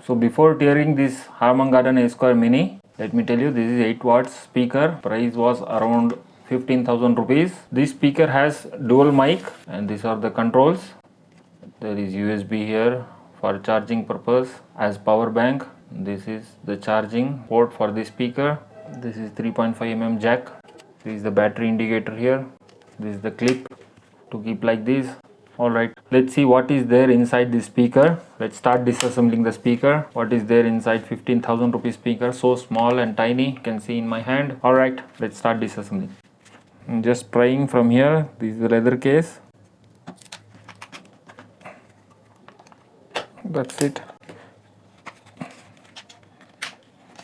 So before tearing this Harman Kardon Esquire Mini, let me tell you, this is 8 watts speaker. Price was around 15,000 rupees. This speaker has dual mic and these are the controls. There is USB here for charging purpose as power bank. This is the charging port for the speaker. This is 3.5 mm jack. This is the battery indicator here. This is the clip to keep like this. Alright, let's see what is there inside the speaker. Let's start disassembling the speaker. What is there inside 15,000 rupees speaker? So small and tiny, you can see in my hand. Alright, let's start disassembling. I'm just prying from here. This is the leather case. That's it.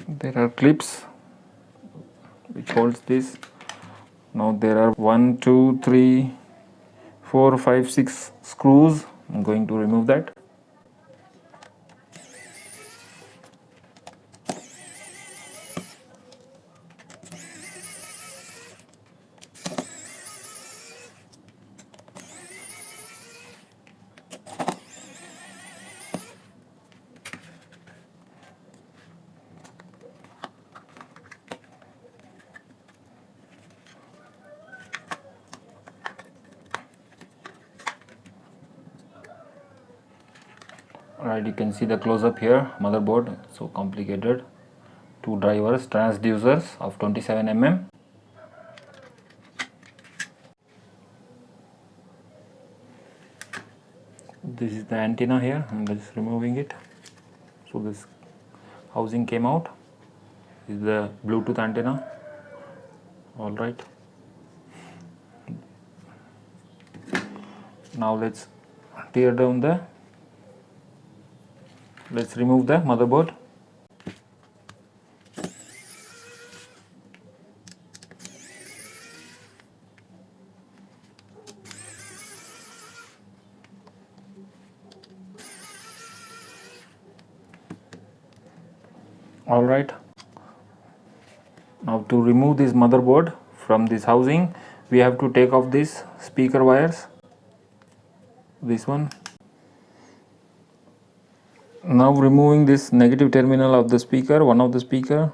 There are clips which holds this. Now there are 1, 2, 3, 4, 5, 6 screws. I'm going to remove that. Alright, you can see the close up here. Motherboard, so complicated. 2 drivers, transducers of 27 mm. This is the antenna here. I'm just removing it. So this housing came out. This is the Bluetooth antenna. Alright. Now let's tear down let's remove the motherboard. Alright. Now to remove this motherboard from this housing, we have to take off these speaker wires. This one. Now removing this negative terminal of the speaker, one of the speaker.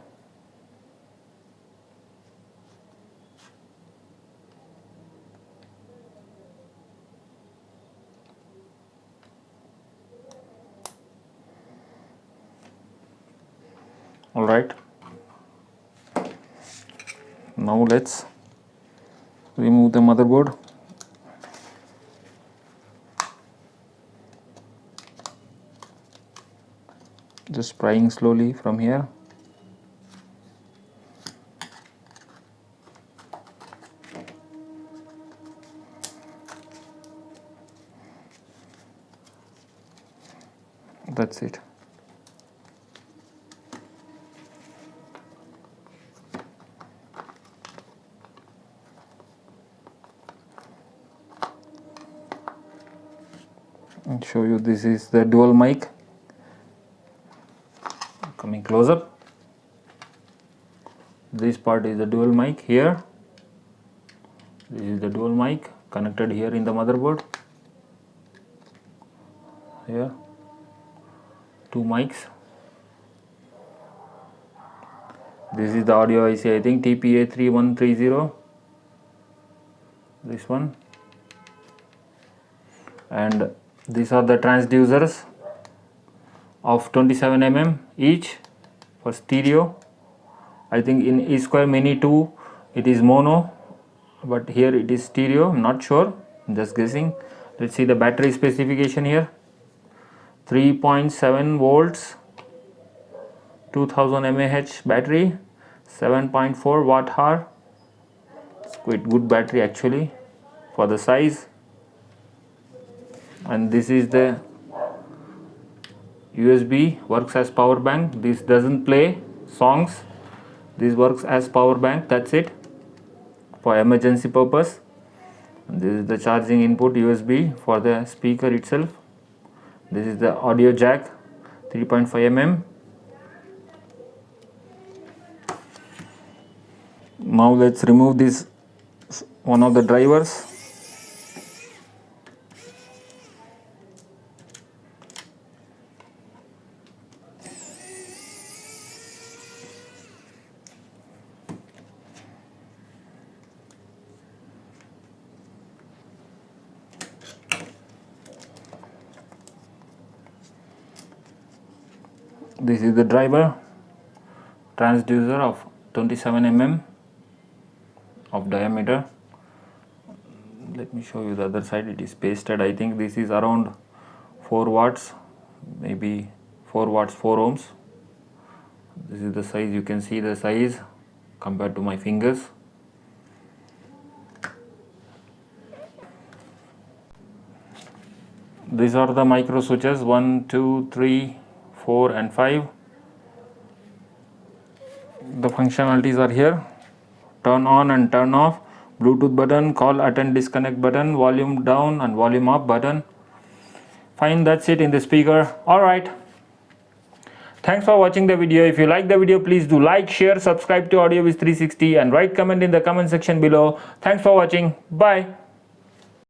Alright. Now let's remove the motherboard. Just prying slowly from here. That's it. I'll show you, this is the dual mic. Coming close up. This part is the dual mic here. This is the dual mic connected here in the motherboard. Here, 2 mics. This is the audio IC, I think TPA3130. This one. And these are the transducers of 27 mm each for stereo. I think in Esquiremini 2 it is mono, but here it is stereo. I'm not sure, I'm just guessing. Let's see the battery specification here. 3.7 volts, 2000 mAh battery, 7.4 watt hour. It's quite good battery actually for the size. And this is the USB, works as power bank. This doesn't play songs, this works as power bank, that's it, for emergency purpose. And this is the charging input USB for the speaker itself. This is the audio jack, 3.5 mm. Now let's remove this one of the drivers. This is the driver, transducer of 27 mm of diameter. Let me show you the other side. It is pasted. I think this is around 4 watts, maybe 4 watts 4 ohms. This is the size. You can see the size compared to my fingers. These are the micro switches, 1, 2, 3, 4 and 5. The functionalities are here: turn on and turn off, Bluetooth button, call, attend, disconnect button, volume down and volume up button. Fine, that's it in the speaker. Alright, thanks for watching the video. If you like the video, please do like, share, subscribe to AudioWiz 360 and write comment in the comment section below. Thanks for watching. Bye.